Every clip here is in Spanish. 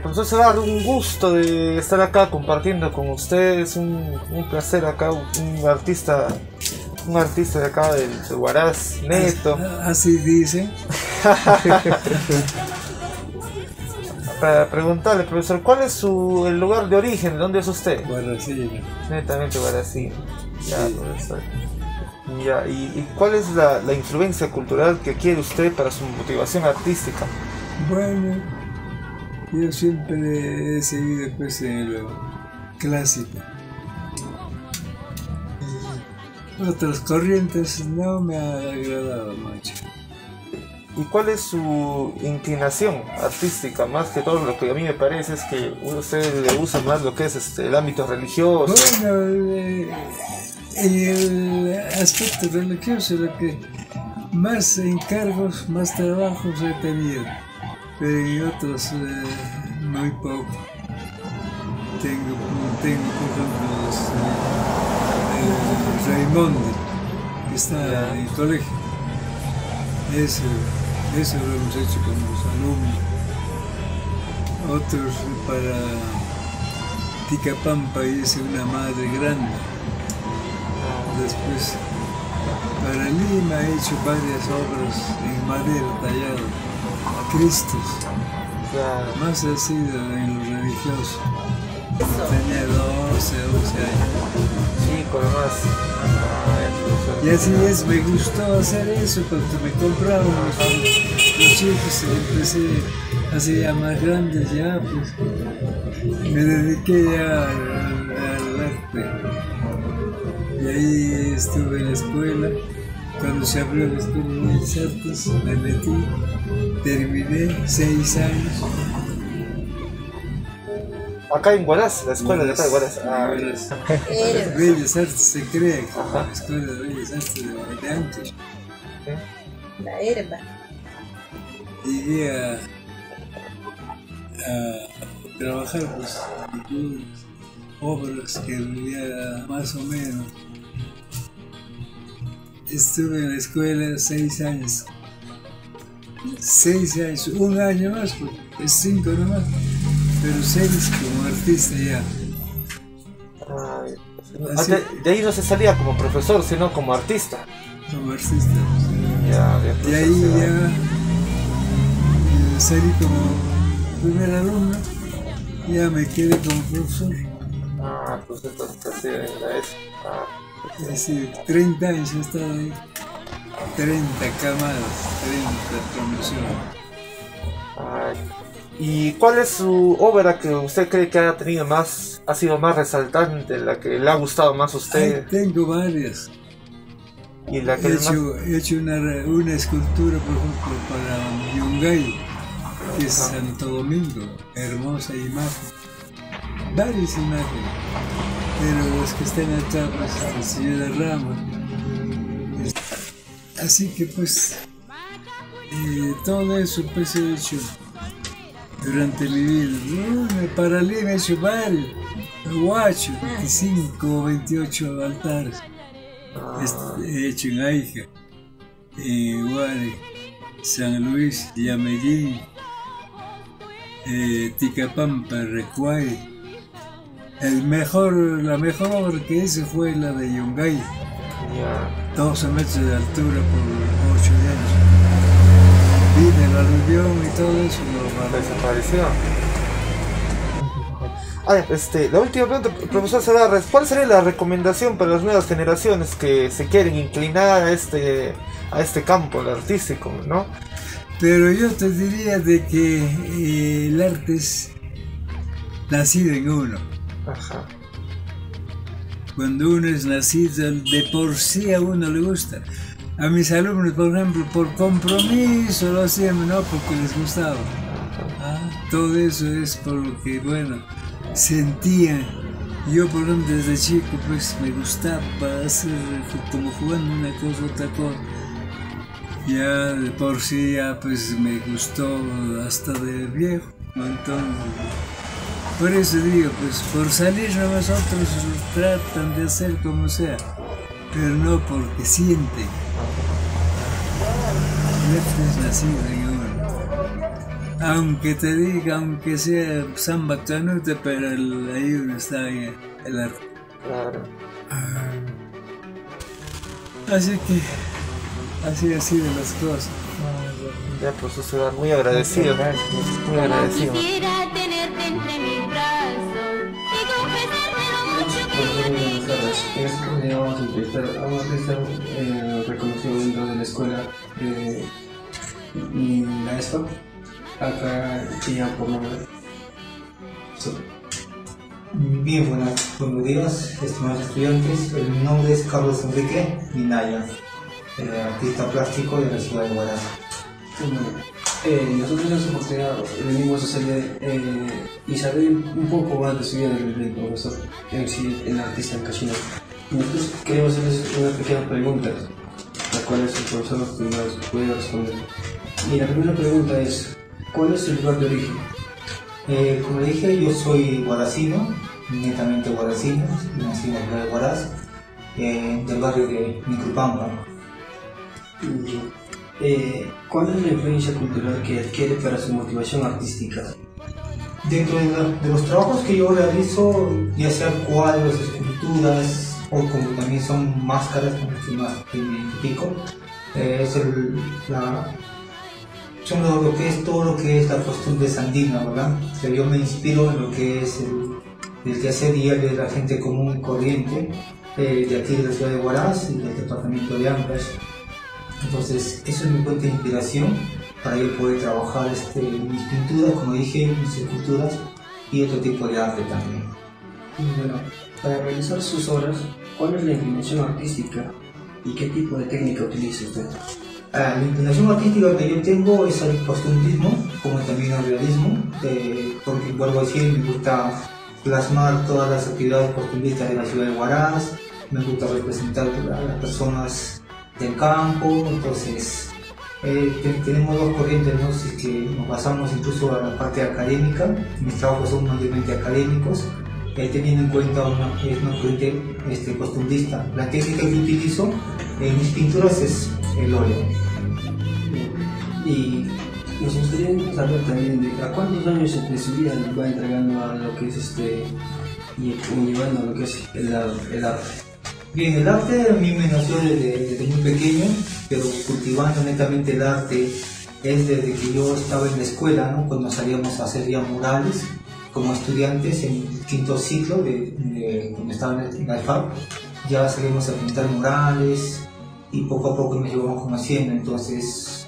Profesor Segarra, un gusto de estar acá compartiendo con ustedes, un placer acá, un artista de acá de Huaraz, neto. Así dicen. Para preguntarle, profesor, ¿cuál es el lugar de origen? ¿De dónde es usted? Guaracino. Netamente Guaracino. Ya, Sí. profesor. Ya, ¿y cuál es la influencia cultural que quiere usted para su motivación artística? Bueno, yo siempre he seguido pues en lo clásico. Otras corrientes no me ha agradado mucho. ¿Y cuál es su inclinación artística? Más que todo, lo que a mí me parece es que usted le usa más lo que es el ámbito religioso. Bueno, en el aspecto religioso, lo que más encargos, más trabajos he tenido, pero en otros muy poco. Tengo por ejemplo, Raimundo, que está en el colegio. Eso lo hemos hecho con los alumnos. Otros para Ticapampa hice una madre grande. Después para Lima he hecho varias obras en madera tallada, Cristos. Más ha sido en lo religioso. Tenía 12 años. Chico, nomás. Y así es, me gustó hacer eso cuando me compraban los chicos, empecé así ya más grandes ya, pues me dediqué ya al arte. Y ahí estuve en la escuela, cuando se abrió la escuela de Bellas Artes, me metí, terminé 6 años. Acá en Huaraz, la escuela de acá de Huaraz. Bellas Artes se crea, la escuela de Bellas Artes de antes. La herba. Llegué a trabajar pues en obras que veía más o menos. Estuve en la escuela 6 años. 6 años, un año más, pues, es 5 nomás. Pero 6 como artista ya. De ahí no se salía como profesor, sino como artista. Como artista. De ahí ya salí como primer alumno, ya me quedé como profesor. Pues entonces así era eso. Es decir, 30 años he estado ahí. 30 camadas, 30 promociones. ¿Y cuál es su obra que usted cree que ha sido más resaltante, la que le ha gustado más a usted? Tengo varias. ¿Y la que he hecho una escultura, por ejemplo, para Yungay, que es Santo Domingo, hermosa imagen. Varias imágenes, pero los que están acá, pues, el señor de Rama. Así que, pues, todo eso pues he hecho durante mi vida. Para Lima he hecho varios, Huacho, 25 o 28 altares. He hecho en Aija, en Huare, San Luis, Yamellín, Ticapampa, Recuay. La mejor obra que hice fue la de Yungay, 12 metros de altura por 8 años. Vine la reunión y todo eso lo desapareció. La última pregunta, profesor Segarra, ¿cuál sería la recomendación para las nuevas generaciones que se quieren inclinar a este campo, el artístico, ¿no? Pero yo te diría de que el arte es nacido en uno. Ajá. Cuando uno es nacido, de por sí a uno le gusta. A mis alumnos, por ejemplo, por compromiso lo hacían, no porque les gustaba. Todo eso es por lo que, bueno, sentía. Yo, por ejemplo, desde chico, pues me gustaba hacer como jugando una cosa, otra cosa. Ya de por sí, ya pues me gustó hasta de viejo. Entonces, por eso digo, pues por salir nosotros tratan de hacer como sea, pero no porque sienten. El arte es nacido en uno. Aunque te diga, aunque sea samba canute, pero ahí uno está ahí, el arte. Claro. Así que, así ha sido las cosas. Ya, pues eso, muy agradecido, muy agradecido. Quisiera tenerte entre mis brazos y confesarte lo mucho que Buenas tardes. Vamos a entrevistar a un artista reconocido dentro de la escuela de la ESPA, acá en Chillán por nombre. Bien, buenos días, estimados estudiantes. Mi nombre es Carlos Enrique Minaya, artista plástico de la ciudad de Huaraz. Nosotros en esta oportunidad venimos a hacerle y saber un poco más de su vida del profesor, en sí, el artista en Cachina. Nosotros queremos hacerles una pequeña pregunta, la cual el profesor nos puede responder. Y la primera pregunta es, ¿cuál es su lugar de origen? Como dije, yo soy huaracino, netamente huaracino, nací en la ciudad de Huaraz, del barrio de Micropampa. ¿Cuál es la influencia cultural que adquiere para su motivación artística? Dentro de los trabajos que yo realizo, ya sean cuadros, esculturas o como también son máscaras, con las que más me identifico, son lo que es todo lo que es la costumbre andina, ¿verdad? O sea, yo me inspiro en lo que es el quehacer diario de la gente común y corriente de aquí de la ciudad de Huaraz y del departamento de Ancash. Entonces, eso es mi fuente de inspiración para yo poder trabajar mis pinturas, como dije, mis esculturas y otro tipo de arte también. Y bueno, para realizar sus obras, ¿cuál es la inclinación artística y qué tipo de técnica utiliza usted? La inclinación artística que yo tengo es el costumbrismo, como también el realismo, porque vuelvo a decir, me gusta plasmar todas las actividades costumbristas de la ciudad de Huaraz, me gusta representar a las personas del campo. Entonces tenemos dos corrientes, ¿no? Así que nos basamos incluso a la parte académica, mis trabajos son mayormente académicos, teniendo en cuenta una corriente costumbrista. La técnica que utilizo en mis pinturas es el óleo. Y nos gustaría saber también de a cuántos años de su vida va entregando a lo que es y llevando a lo que es el arte. Bien, el arte a mí me nació desde muy pequeño, pero cultivando netamente el arte es desde que yo estaba en la escuela, ¿no? Cuando salíamos a hacer ya murales como estudiantes en el quinto ciclo cuando estaba en la FAP, ya salíamos a pintar murales y poco a poco nos llevamos conociendo. Entonces,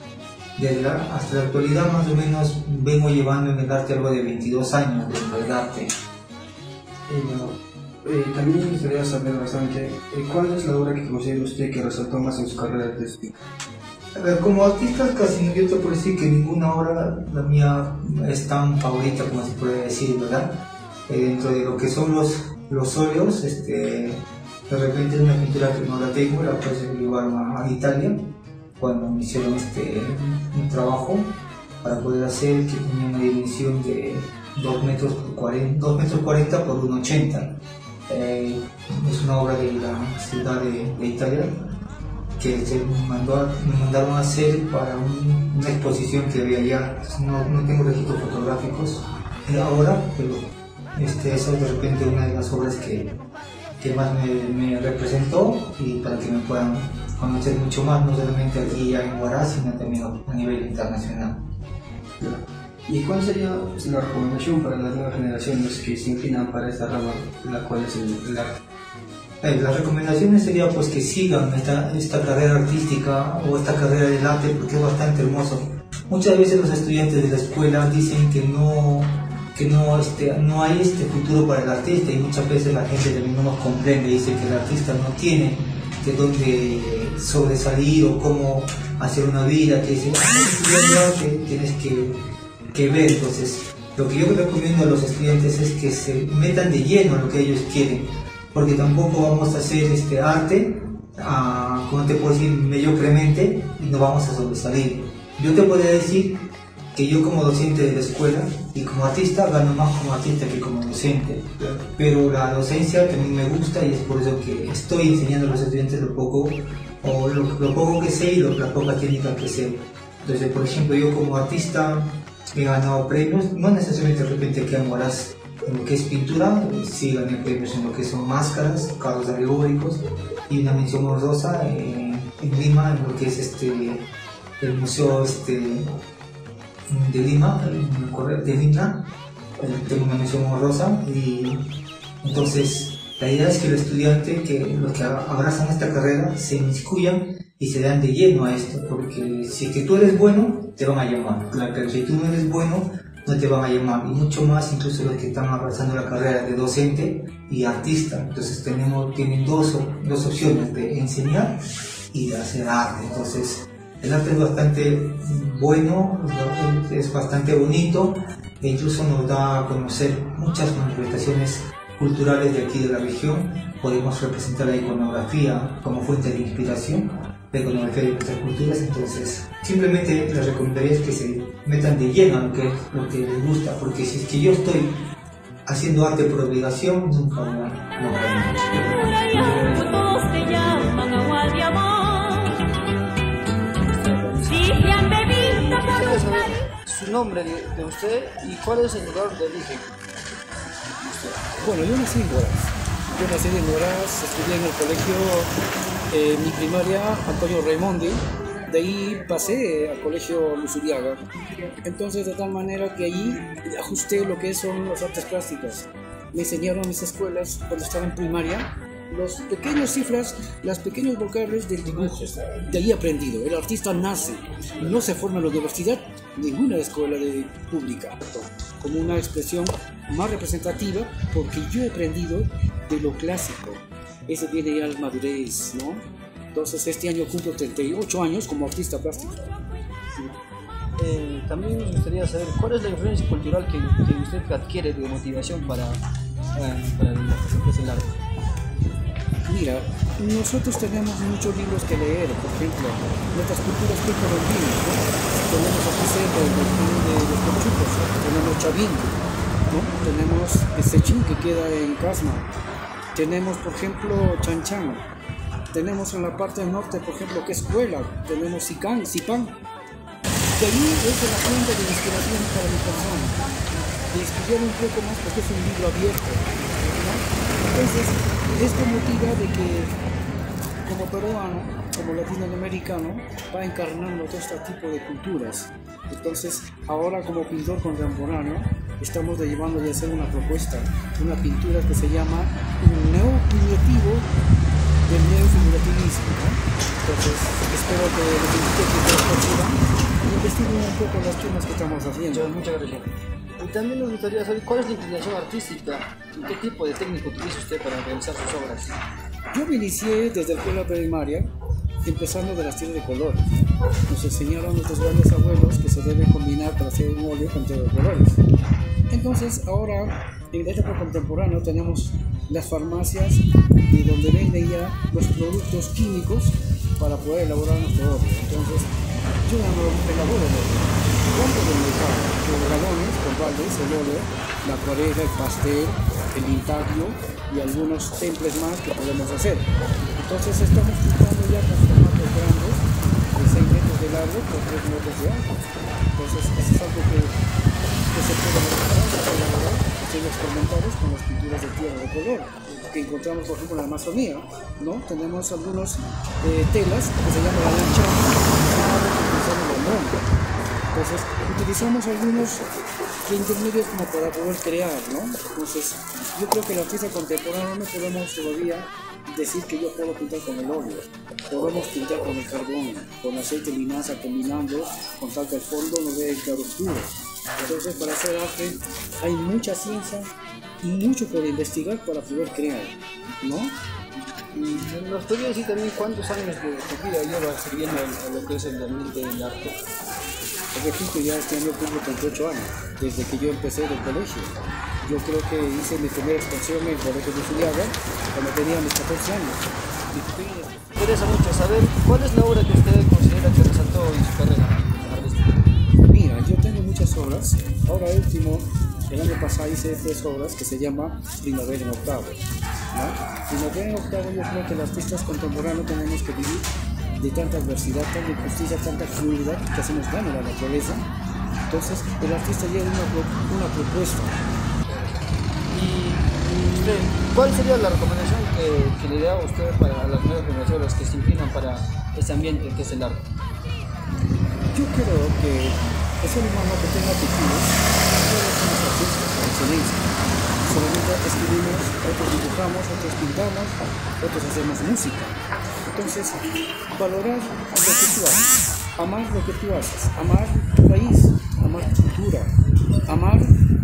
hasta la actualidad más o menos vengo llevando en el arte algo de 22 años dentro del arte. También me gustaría saber bastante cuál es la obra que considera usted que resaltó más en su carrera artística. A ver, como artista casi no, yo te puedo decir que ninguna obra la mía es tan favorita como se puede decir, ¿verdad? Dentro de lo que son los óleos, de repente es una pintura que no la tengo, la puedo llevar a Italia cuando me hicieron un trabajo para poder hacer, que tenía una dimensión de 2 metros 40 por 1,80. Es una obra de la ciudad de Italia que me mandaron a hacer para una exposición que había allá. No tengo registros fotográficos ahora, pero esa es de repente una de las obras que más me representó, y para que me puedan conocer mucho más, no solamente aquí en Huaraz, sino también a nivel internacional. ¿Y cuál sería la recomendación para las nuevas generaciones que se inclinan para esta rama, la cual es el arte? Las recomendaciones sería pues que sigan esta carrera artística o esta carrera del arte, porque es bastante hermoso. Muchas veces los estudiantes de la escuela dicen que no hay futuro para el artista, y muchas veces la gente también no nos comprende, dice que el artista no tiene de dónde sobresalir o cómo hacer una vida, que dice, tienes que ver. Entonces, lo que yo recomiendo a los estudiantes es que se metan de lleno a lo que ellos quieren, porque tampoco vamos a hacer arte, como te puedo decir, mediocremente, y no vamos a sobresalir. Yo te podría decir que yo como docente de la escuela y como artista gano más como artista que como docente, pero la docencia también me gusta, y es por eso que estoy enseñando a los estudiantes lo poco que sé y las pocas técnicas que sé. Entonces, por ejemplo, yo como artista he ganado premios, no necesariamente de repente aquí en Huaraz en lo que es pintura, sí gané premios en lo que son máscaras, carros alegóricos y una mención honrosa en Lima, en lo que es el museo de Lima, de Lima, tengo una mención honrosa. Y entonces la idea es que los estudiantes, que los que abrazan esta carrera, se inmiscuyan y se dan de lleno a esto, porque si que tú eres bueno, te van a llamar. Claro, pero si tú no eres bueno, no te van a llamar. Y mucho más incluso los que están abrazando la carrera de docente y artista. Entonces tienen dos opciones, de enseñar y de hacer arte. Entonces el arte es bastante bueno, es bastante bonito, e incluso nos da a conocer muchas manifestaciones culturales de aquí de la región. Podemos representar la iconografía como fuente de inspiración, la iconografía de nuestras culturas. Entonces simplemente les recomendaría que se metan de lleno a lo que les gusta, porque si es que yo estoy haciendo arte por obligación, nunca voy a lograr mucho. Todos te llaman agua de amor. Dicen bebida por un cariño. Su nombre de usted y cuál es el lugar de origen. Bueno, yo nací en Huaraz, estudié en el colegio, mi primaria, Antonio Raimondi, de ahí pasé al colegio Luzuriaga. Entonces, de tal manera que ahí ajusté lo que son las artes plásticas. Me enseñaron en mis escuelas, cuando estaba en primaria, las pequeñas cifras, las pequeños vocablos del dibujo. De ahí he aprendido. El artista nace, no se forma en la universidad, ninguna escuela pública, como una expresión más representativa, porque yo he aprendido de lo clásico. Ese viene ya a la madurez, ¿no? Entonces este año cumplo 38 años como artista plástico. También me gustaría saber cuál es la influencia cultural que usted adquiere de motivación para el arte. Mira, nosotros tenemos muchos libros que leer, por ejemplo, nuestras culturas precolombinas, ¿no? Tenemos aquí cerca de los conchucos, tenemos Chavín, ¿no? Tenemos Sechín, que queda en Casma, tenemos, por ejemplo, Chanchan, tenemos en la parte norte, por ejemplo, que es Huela, tenemos Sipán, que ahí es la fuente de inspiración para mi persona, de estudiar un poco más porque es un libro abierto, ¿no? Entonces, esto motiva de que como peruano, como latinoamericano, va encarnando todo este tipo de culturas. Entonces, ahora como pintor contemporáneo, estamos llevando a hacer una propuesta, una pintura que se llama un neofigurativo del neofigurativismo, ¿no? Entonces, espero que les invite a que perciban y investiguen un poco las temas que estamos haciendo. Muchas gracias. Y también nos gustaría saber cuál es la inclinación artística y qué tipo de técnica utiliza usted para realizar sus obras. Yo me inicié desde la escuela primaria, empezando de las tiras de colores. Nos enseñaron nuestros grandes abuelos que se debe combinar para hacer un óleo con tela de colores. Entonces, ahora, en la época contemporánea, tenemos las farmacias de donde venden ya los productos químicos para poder elaborar nuestro óleo. Entonces, yo no elaboro el óleo. Compro del mercado, los galones, con baldes, el óleo, la acuarela, el pastel, el intaglio y algunos temples más que podemos hacer. Entonces estamos pintando ya con formatos grandes, de 6 metros de largo por 3 metros de alto. Entonces eso es algo que se puede mejorar, se puede elaborar, haciendo experimentales con las pinturas de tierra de color que encontramos, por ejemplo, en la Amazonía, ¿no? Tenemos algunos telas que se llaman la lancha, que utilizamos el monte. Entonces, utilizamos algunos intermedios como para poder crear, ¿no? Entonces, yo creo que el artista contemporáneo no podemos todavía decir que yo puedo pintar con el óleo. Podemos pintar con el carbón, con aceite de linaza, combinando con tal que el fondo no dé claroscuro. Entonces, para hacer arte hay mucha ciencia y mucho por investigar para poder crear, ¿no? Y nos podría decir también cuántos años de vida lleva sirviendo a lo que es el ambiente del arte. Repito, ya este año cumplo 38 años, desde que yo empecé del colegio. Yo creo que hice mi primera expansión en el colegio de Luzuriaga cuando tenía mis 14 años. Me interesa mucho saber cuál es la obra que usted considera que resaltó en su carrera artística. Mira, yo tengo muchas obras. Ahora último, el año pasado hice 3 obras que se llama Primavera en Octavo, ¿no? Primavera en Octavo, yo creo que los artistas contemporáneos tenemos que vivir de tanta adversidad, tanta injusticia, tanta crueldad que hacemos daño a la naturaleza, Entonces el artista lleva una propuesta. Y usted, ¿cuál sería la recomendación que le da a usted para las nuevas generaciones que se inclinan para ese ambiente que es el arte? Yo creo que el ser humano que tenga aptitudes puede ser un artista por excelencia. Solamente escribimos, otros dibujamos, otros pintamos, otros hacemos música. Entonces, valorar lo que tú haces, amar lo que tú haces, amar tu país, amar tu cultura, amar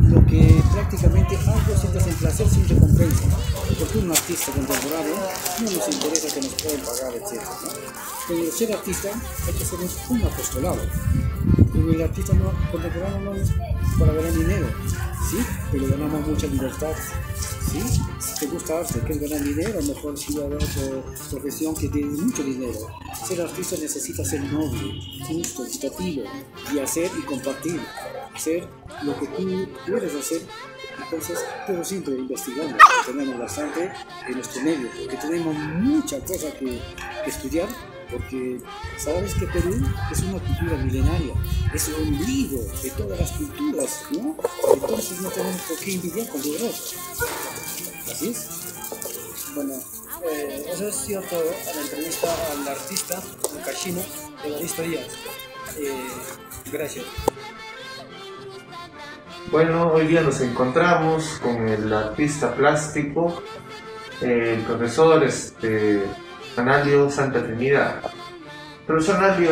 lo que prácticamente algo sientes en placer sin recompensa. Porque un artista contemporáneo no nos interesa que nos puedan pagar, etc. Pero ser artista hay que hacer un apostolado. Pero el artista contemporáneo no es para ganar dinero, ¿sí? Pero ganamos mucha libertad, ¿sí? Si te gusta arte, quieres ganar dinero, mejor sigue a otra profesión que tiene mucho dinero. Ser artista necesita ser noble, justo, equitativo, y hacer y compartir, hacer lo que tú puedes hacer. Entonces, pero siempre investigando, tenemos bastante en nuestro medio, porque tenemos muchas cosas que estudiar, porque sabes que Perú es una cultura milenaria, es el ombligo de todas las culturas, ¿no? Entonces no tenemos por qué envidiar con el otro. ¿Así es? Bueno, eso es cierto a la entrevista al artista, al cachino, Evaristo Díaz. Gracias. Bueno, hoy día nos encontramos con el artista plástico, el profesor Analio Santa Trinidad. Profesor Analio,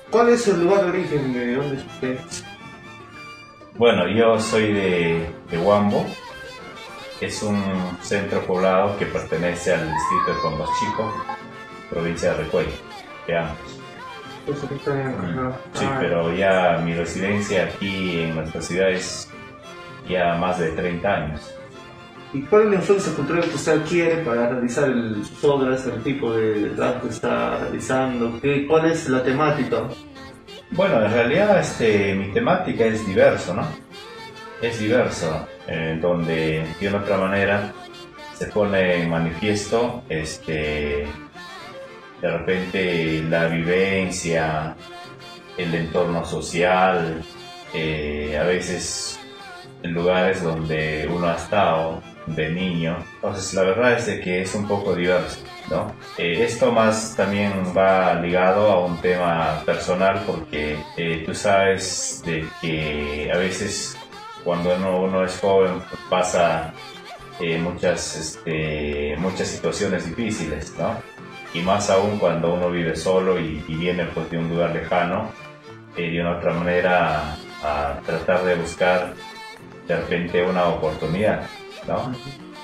¿cuál es el lugar de origen de dónde es usted? Bueno, yo soy de Huambo, es un centro poblado que pertenece al distrito de Pombo Chico, provincia de Recuay, de ambos. Sí, pero ya mi residencia aquí en nuestra ciudad es ya más de 30 años. ¿Y cuál es la influencia cultural que usted adquiere para realizar sus obras, el tipo de arte que está realizando? ¿Cuál es la temática? Bueno, en realidad mi temática es diverso, ¿no? Es diverso, donde de una otra manera se pone en manifiesto de repente la vivencia, el entorno social, a veces en lugares donde uno ha estado de niño. Entonces la verdad es de que es un poco diverso, ¿no? Esto más también va ligado a un tema personal, porque tú sabes de que a veces cuando uno es joven pasa muchas situaciones difíciles, ¿no? Y más aún cuando uno vive solo y viene pues de un lugar lejano, de una otra manera a tratar de buscar de repente una oportunidad, ¿no?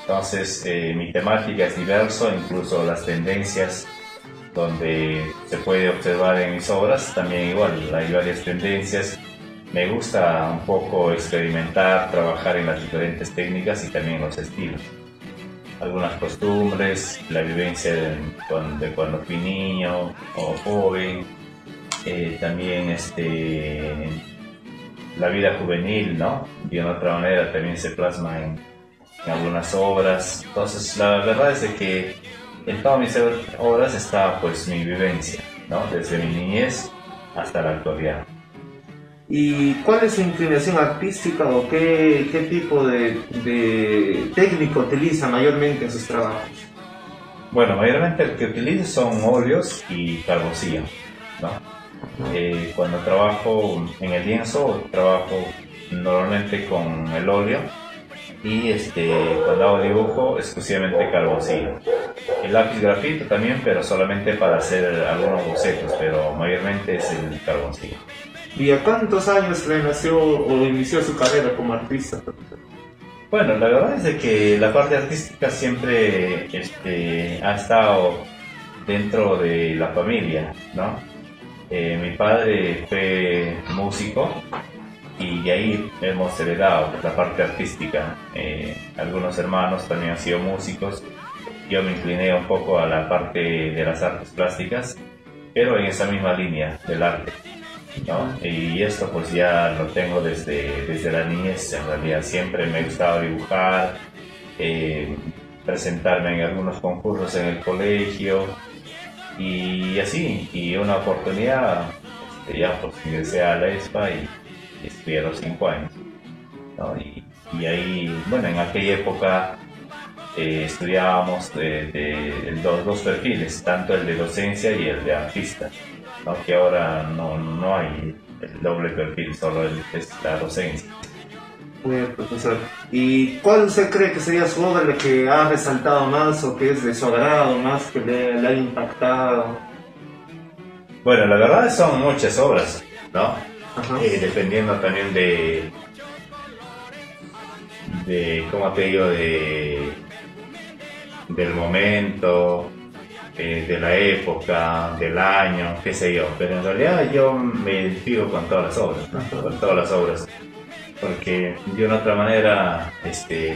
Entonces mi temática es diverso, incluso las tendencias donde se puede observar en mis obras también igual, hay varias tendencias. Me gusta un poco experimentar, trabajar en las diferentes técnicas y también los estilos. Algunas costumbres, la vivencia de cuando fui niño o joven, también la vida juvenil, ¿no? De una otra manera también se plasma en algunas obras. Entonces la verdad es de que en todas mis obras está pues mi vivencia, ¿no? Desde mi niñez hasta la actualidad. ¿Y cuál es su inclinación artística o qué tipo de técnica utiliza mayormente en sus trabajos? Bueno, mayormente el que utilizo son óleos y carboncillo, ¿no? Cuando trabajo en el lienzo, trabajo normalmente con el óleo y cuando hago dibujo, exclusivamente carboncillo. El lápiz grafito también, pero solamente para hacer algunos bocetos, pero mayormente es el carboncillo. ¿Y a cuántos años le nació o inició su carrera como artista? Bueno, la verdad es de que la parte artística siempre ha estado dentro de la familia, ¿no? Mi padre fue músico y de ahí hemos heredado la parte artística. Algunos hermanos también han sido músicos. Yo me incliné un poco a la parte de las artes plásticas, pero en esa misma línea del arte, ¿no? Y esto pues ya lo tengo desde la niñez. En realidad siempre me ha gustado dibujar, presentarme en algunos concursos en el colegio y así, y una oportunidad ya pues ingresé a la ESPA y estudié a los 5 años, ¿no? Y ahí, bueno, en aquella época estudiábamos los dos perfiles, tanto el de docencia y el de artista, ¿no? Que ahora no hay el doble perfil, solo es la docencia. Muy bien, profesor. ¿Y cuál usted cree que sería su obra la que ha resaltado más o que es de su agrado más, que le ha impactado? Bueno, la verdad son muchas obras, ¿no? Ajá. Dependiendo también de ¿cómo te digo? Del momento, de la época, del año, qué sé yo. Pero en realidad yo me identifico con todas las obras, ¿no? Con todas las obras. Porque de una otra manera,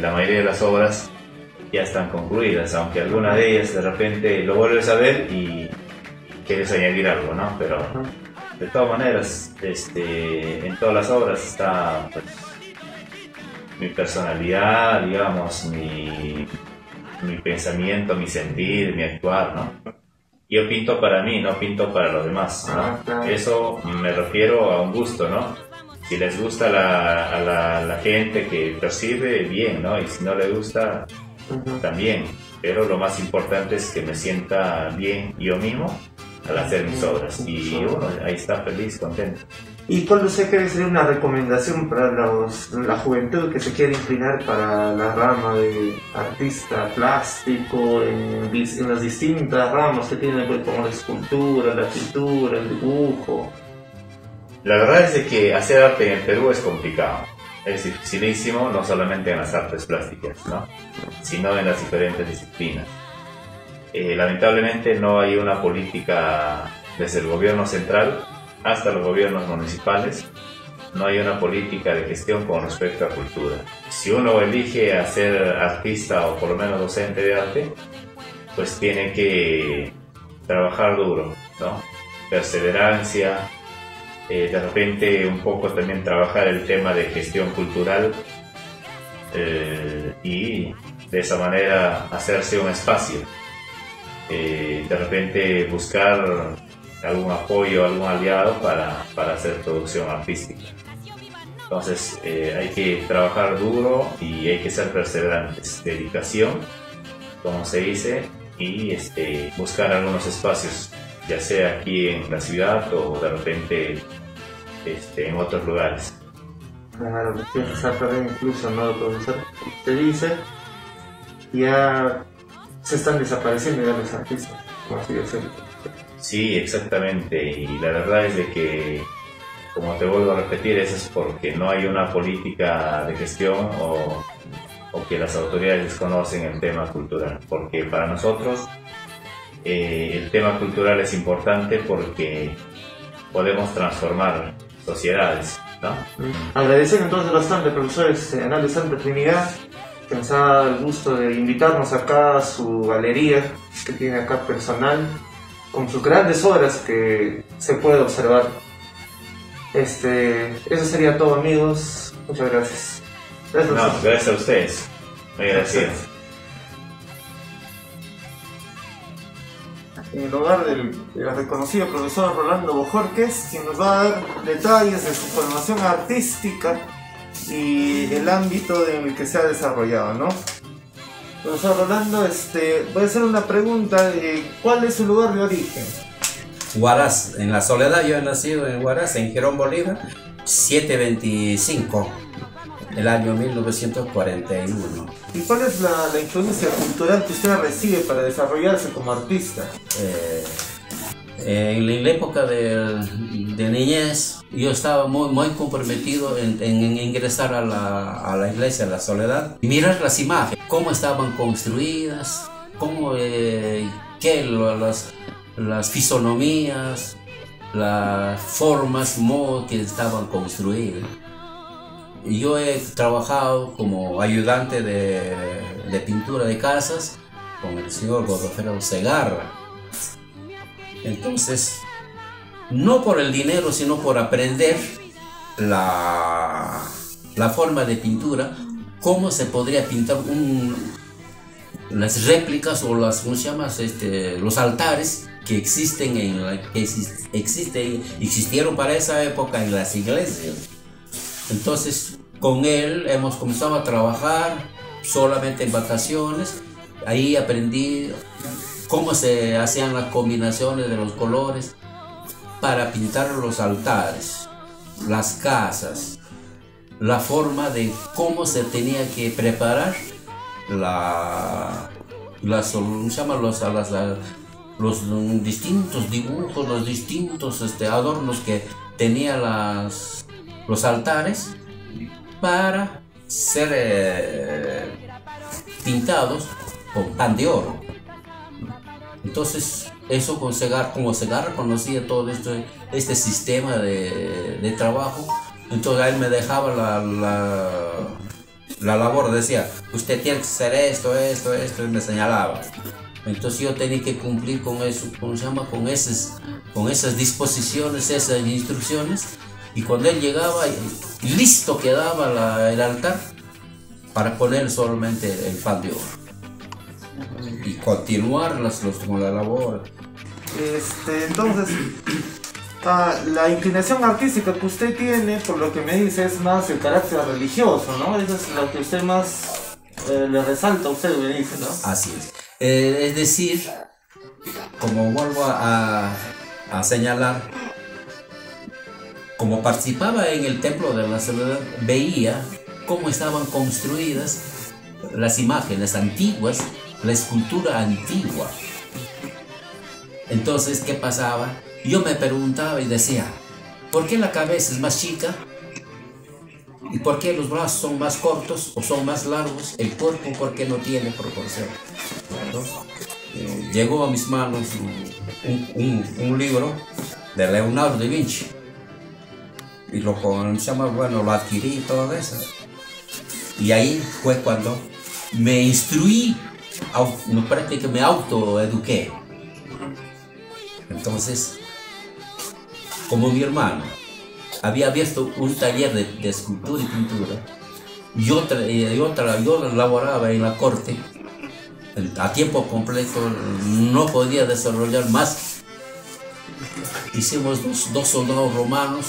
la mayoría de las obras ya están concluidas, aunque alguna de ellas de repente lo vuelves a ver y quieres añadir algo, ¿no? Pero de todas maneras, en todas las obras está pues, mi personalidad, digamos, mi pensamiento, mi sentir, mi actuar, ¿no? Yo pinto para mí, no pinto para los demás, ¿no? Eso me refiero a un gusto, ¿no? Si les gusta a la gente que percibe, bien, ¿no? Y si no les gusta, también. Pero lo más importante es que me sienta bien yo mismo al hacer mis obras. Y bueno, ahí está feliz, contento. ¿Y cuál usted cree que sería una recomendación para la juventud que se quiere inclinar para la rama de artista plástico en las distintas ramas que tienen, pues, como la escultura, la pintura, el dibujo? La verdad es de que hacer arte en Perú es complicado, es dificilísimo, no solamente en las artes plásticas, ¿no? Sino en las diferentes disciplinas. Lamentablemente no hay una política desde el gobierno central hasta los gobiernos municipales, no hay una política de gestión con respecto a cultura. Si uno elige a ser artista o por lo menos docente de arte, pues tiene que trabajar duro, ¿no? Perseverancia, de repente un poco también trabajar el tema de gestión cultural y de esa manera hacerse un espacio, de repente buscar algún apoyo, algún aliado para hacer producción artística. Entonces hay que trabajar duro y hay que ser perseverantes, dedicación, como se dice, y buscar algunos espacios, ya sea aquí en la ciudad o de repente en otros lugares. Claro, exactamente, incluso, ¿no, profesor? Usted dice, ya se están desapareciendo ya los artistas, como así decirlo. Sí, exactamente, y la verdad es de que, como te vuelvo a repetir, eso es porque no hay una política de gestión o que las autoridades desconocen el tema cultural, porque para nosotros el tema cultural es importante porque podemos transformar sociedades, ¿no? Agradecer entonces bastante, profesor Anal de Santa Trinidad, que nos ha dado el gusto de invitarnos acá a su galería que tiene acá personal, con sus grandes obras que se puede observar. Eso sería todo, amigos. Muchas gracias. Gracias a ustedes. Muy gracias. En el hogar del reconocido profesor Rolando Bojorquez, quien nos va a dar detalles de su formación artística y el ámbito en el que se ha desarrollado, ¿no? Profesor Rolando, voy a hacer una pregunta. ¿Cuál es su lugar de origen? Huaraz, en la Soledad. Yo he nacido en Huaraz, en Girón Bolívar, 725, el año 1941. ¿Y cuál es la influencia cultural que usted recibe para desarrollarse como artista? En la época de niñez, yo estaba muy comprometido en ingresar a la iglesia de la Soledad y mirar las imágenes, cómo estaban construidas, cómo, las fisonomías, las formas, modo que estaban construidas. Yo he trabajado como ayudante de pintura de casas con el señor Godofredo Segarra. Entonces, no por el dinero, sino por aprender la forma de pintura, cómo se podría pintar las réplicas o ¿cómo se llama? Los altares que existieron para esa época en las iglesias. Entonces con él hemos comenzado a trabajar solamente en vacaciones. Ahí aprendí cómo se hacían las combinaciones de los colores para pintar los altares, las casas, la forma de cómo se tenía que preparar los distintos dibujos, los distintos adornos que tenía los altares para ser pintados con pan de oro. Entonces eso como Segarra conocía todo este sistema de trabajo, entonces a él me dejaba la labor, decía, usted tiene que hacer esto, y me señalaba. Entonces yo tenía que cumplir con eso, con esas disposiciones, esas instrucciones, y cuando él llegaba, listo quedaba el altar para poner solamente el pan de oro y continuar con la labor. Entonces, la inclinación artística que usted tiene, por lo que me dice, es más el carácter religioso, ¿no? Eso es lo que usted más le resalta a usted, me dice, ¿no? Así es. Es decir, como vuelvo a señalar, como participaba en el Templo de la Soledad, veía cómo estaban construidas las imágenes antiguas, la escultura antigua. Entonces, ¿qué pasaba? Yo me preguntaba y decía, ¿por qué la cabeza es más chica? ¿Y por qué los brazos son más cortos o son más largos? El cuerpo, ¿por qué no tiene proporción? ¿No? Llegó a mis manos un libro de Leonardo da Vinci y lo adquirí y todo eso. Y ahí fue cuando me instruí, prácticamente me autoeduqué. Entonces, como mi hermano había abierto un taller de escultura y pintura, yo laboraba en la corte a tiempo completo, no podía desarrollar más. Hicimos dos soldados romanos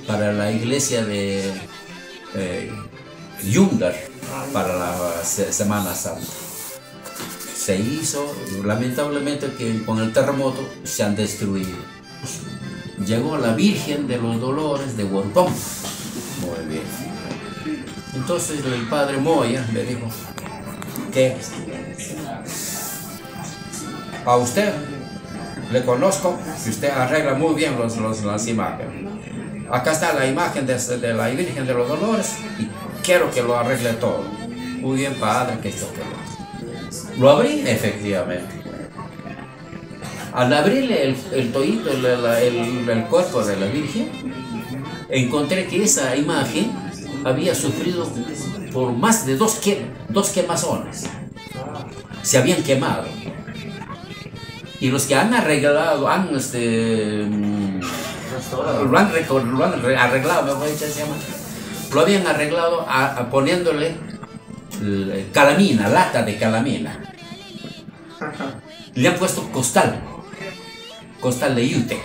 para la iglesia de Yungar para la Semana Santa. Se hizo, lamentablemente que con el terremoto se han destruido. Llegó la Virgen de los Dolores de Huarpón. Muy bien. Entonces el padre Moya le dijo que a usted le conozco que usted arregla muy bien las imágenes. Acá está la imagen de la Virgen de los Dolores y quiero que lo arregle todo. Muy bien, padre, que esto que lo abrí, efectivamente. Al abrirle el toito, el cuerpo de la Virgen, encontré que esa imagen había sufrido por más de dos quemazones. Se habían quemado. Y los que han arreglado, lo han arreglado, mejor dicho, lo habían arreglado poniéndole calamina, lata de calamina. Le han puesto costal de yute,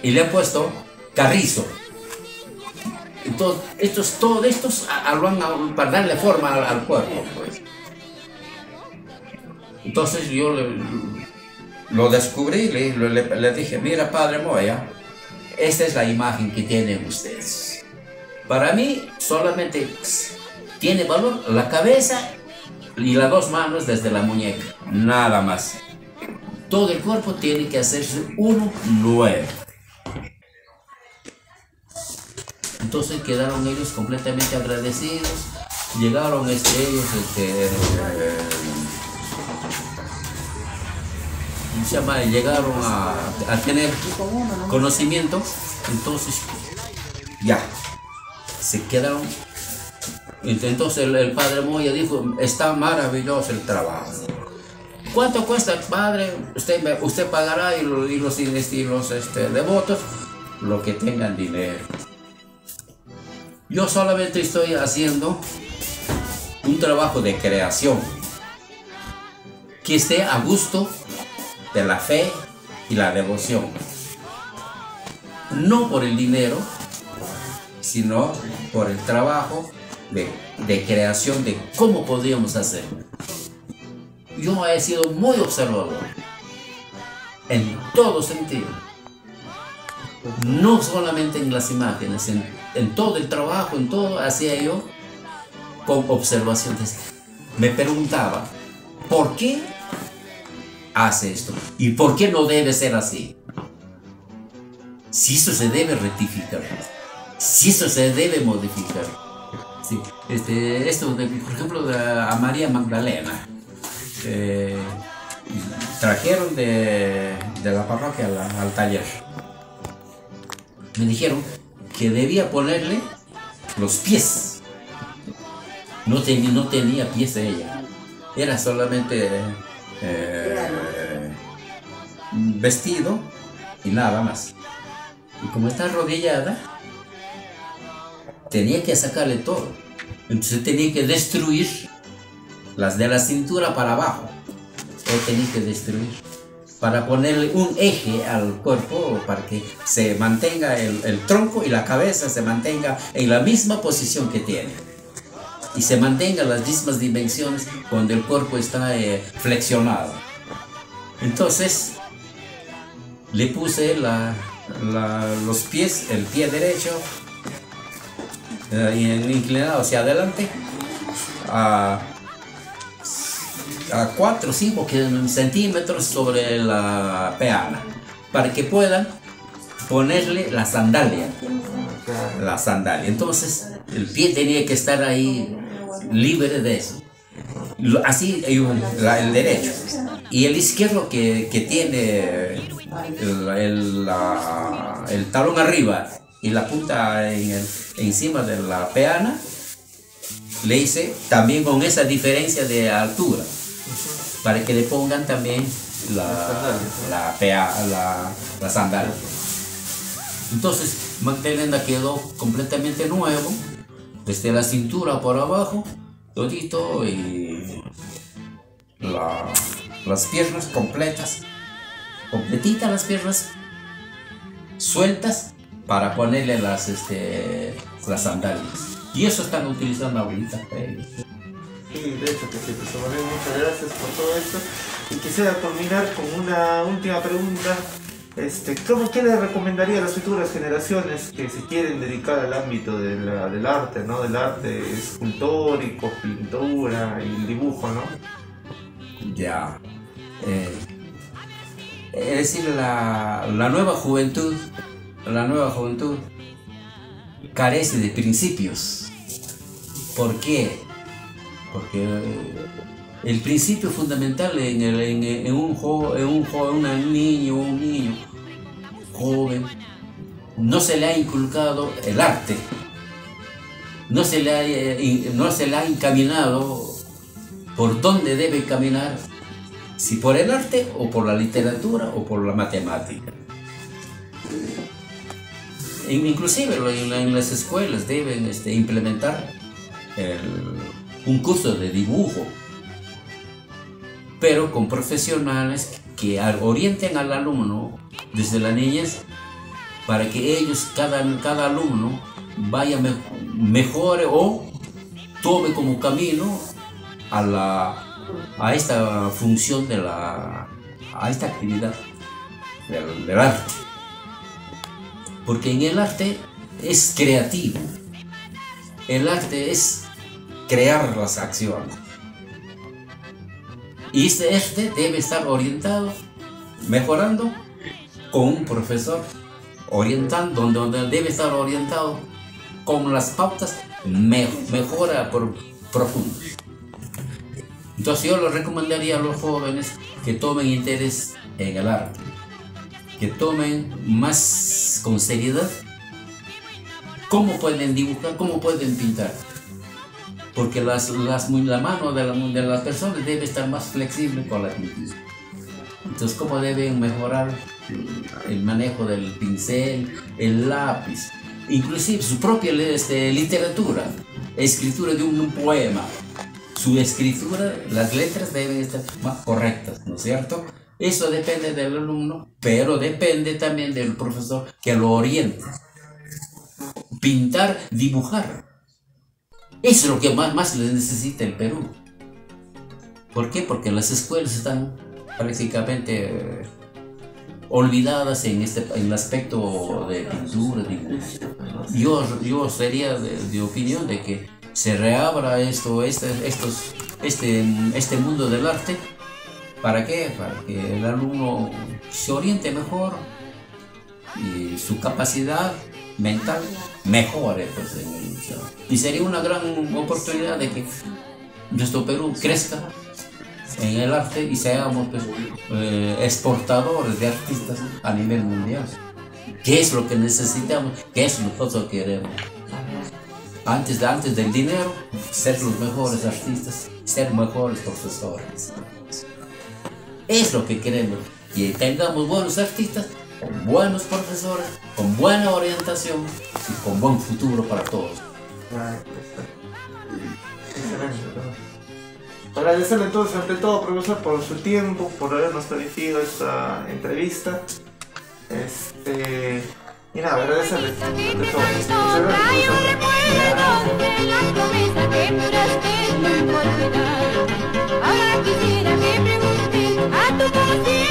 y le han puesto carrizo. Entonces, todo esto para darle forma al cuerpo, pues. Entonces yo lo descubrí, le dije, mira, padre Moya, esta es la imagen que tienen ustedes. Para mí solamente tiene valor la cabeza y las dos manos desde la muñeca, nada más. Todo el cuerpo tiene que hacerse uno nuevo. Entonces quedaron ellos completamente agradecidos. Llegaron llegaron a tener conocimiento. Entonces ya se quedaron. Entonces el padre Moya dijo, está maravilloso el trabajo. ¿Cuánto cuesta, padre? Usted pagará y los devotos lo que tengan dinero. Yo solamente estoy haciendo un trabajo de creación que esté a gusto de la fe y la devoción. No por el dinero, sino por el trabajo de creación de cómo podríamos hacer. Yo he sido muy observador en todo sentido, no solamente en las imágenes, en todo el trabajo, en todo hacía yo con observaciones. Me preguntaba, ¿por qué hace esto? ¿Y por qué no debe ser así? Si eso se debe rectificar, si eso se debe modificar. Sí, esto, por ejemplo, a María Magdalena, trajeron de la parroquia al taller. Me dijeron que debía ponerle los pies. No tenía pies ella. Era solamente vestido y nada más. Y como está arrodillada, tenía que sacarle todo. Entonces tenía que destruir las de la cintura para abajo. Tenía que destruir para ponerle un eje al cuerpo para que se mantenga el tronco y la cabeza se mantenga en la misma posición que tiene y se mantengan las mismas dimensiones cuando el cuerpo está flexionado. Entonces le puse los pies, el pie derecho inclinado hacia adelante a 4 o 5 centímetros sobre la peana para que puedan ponerle la sandalia. Entonces el pie tenía que estar ahí libre de eso. Así el derecho. Y el izquierdo que tiene el talón arriba y la punta encima de la peana, le hice también con esa diferencia de altura, para que le pongan también la sandalia. Entonces Magdalena quedó completamente nuevo, desde la cintura por abajo, todito, y las piernas completitas las piernas sueltas para ponerle las sandalias. Y eso están utilizando ahorita. Sí, de hecho que sí, profesor Manuel, muchas gracias por todo esto. Y quisiera terminar con una última pregunta. ¿Qué le recomendaría a las futuras generaciones que se quieren dedicar al ámbito del arte, ¿no? Del arte escultórico, pintura y el dibujo, ¿no? Ya. Es decir, la nueva juventud carece de principios. ¿Por qué? Porque el principio fundamental en un niño joven, no se le ha inculcado el arte, no se le ha encaminado por dónde debe caminar, si por el arte o por la literatura o por la matemática. Inclusive en las escuelas deben implementar un curso de dibujo, pero con profesionales que orienten al alumno desde la niñez, para que ellos, cada alumno, vaya mejore o tome como camino a esta función a esta actividad del arte. Porque en el arte es creativo, el arte es crear las acciones. Y este debe estar orientado, mejorando con un profesor, orientando, donde debe estar orientado con las pautas mejora profundo. Entonces yo le recomendaría a los jóvenes que tomen interés en el arte, que tomen más con seriedad cómo pueden dibujar, cómo pueden pintar. Porque la mano de las personas debe estar más flexible con la pintura. Entonces, ¿cómo deben mejorar el manejo del pincel, el lápiz, inclusive su propia literatura, escritura de un poema? Su escritura, las letras deben estar más correctas, ¿no es cierto? Eso depende del alumno, pero depende también del profesor que lo oriente. Pintar, dibujar. Eso es lo que más le necesita el Perú. ¿Por qué? Porque las escuelas están prácticamente olvidadas en el aspecto de pintura, dibujo. Yo sería de opinión de que se reabra este mundo del arte. ¿Para qué? Para que el alumno se oriente mejor y su capacidad mental mejore. Pues, y sería una gran oportunidad de que nuestro Perú crezca en el arte y seamos pues, exportadores de artistas a nivel mundial. ¿Qué es lo que necesitamos? ¿Qué es lo que nosotros queremos? Antes del dinero, ser los mejores artistas, ser mejores profesores. Es lo que queremos. Y tengamos buenos artistas, con buenos profesores, con buena orientación y con buen futuro para todos. Agradecerle entonces ante todo, profesor, por su tiempo, por habernos permitido esta entrevista. Y nada, agradecerle ante todo. Hay un recuerdo de la promesa que juraste nunca olvidar. Ahora quisiera que preguntes a tu conciencia.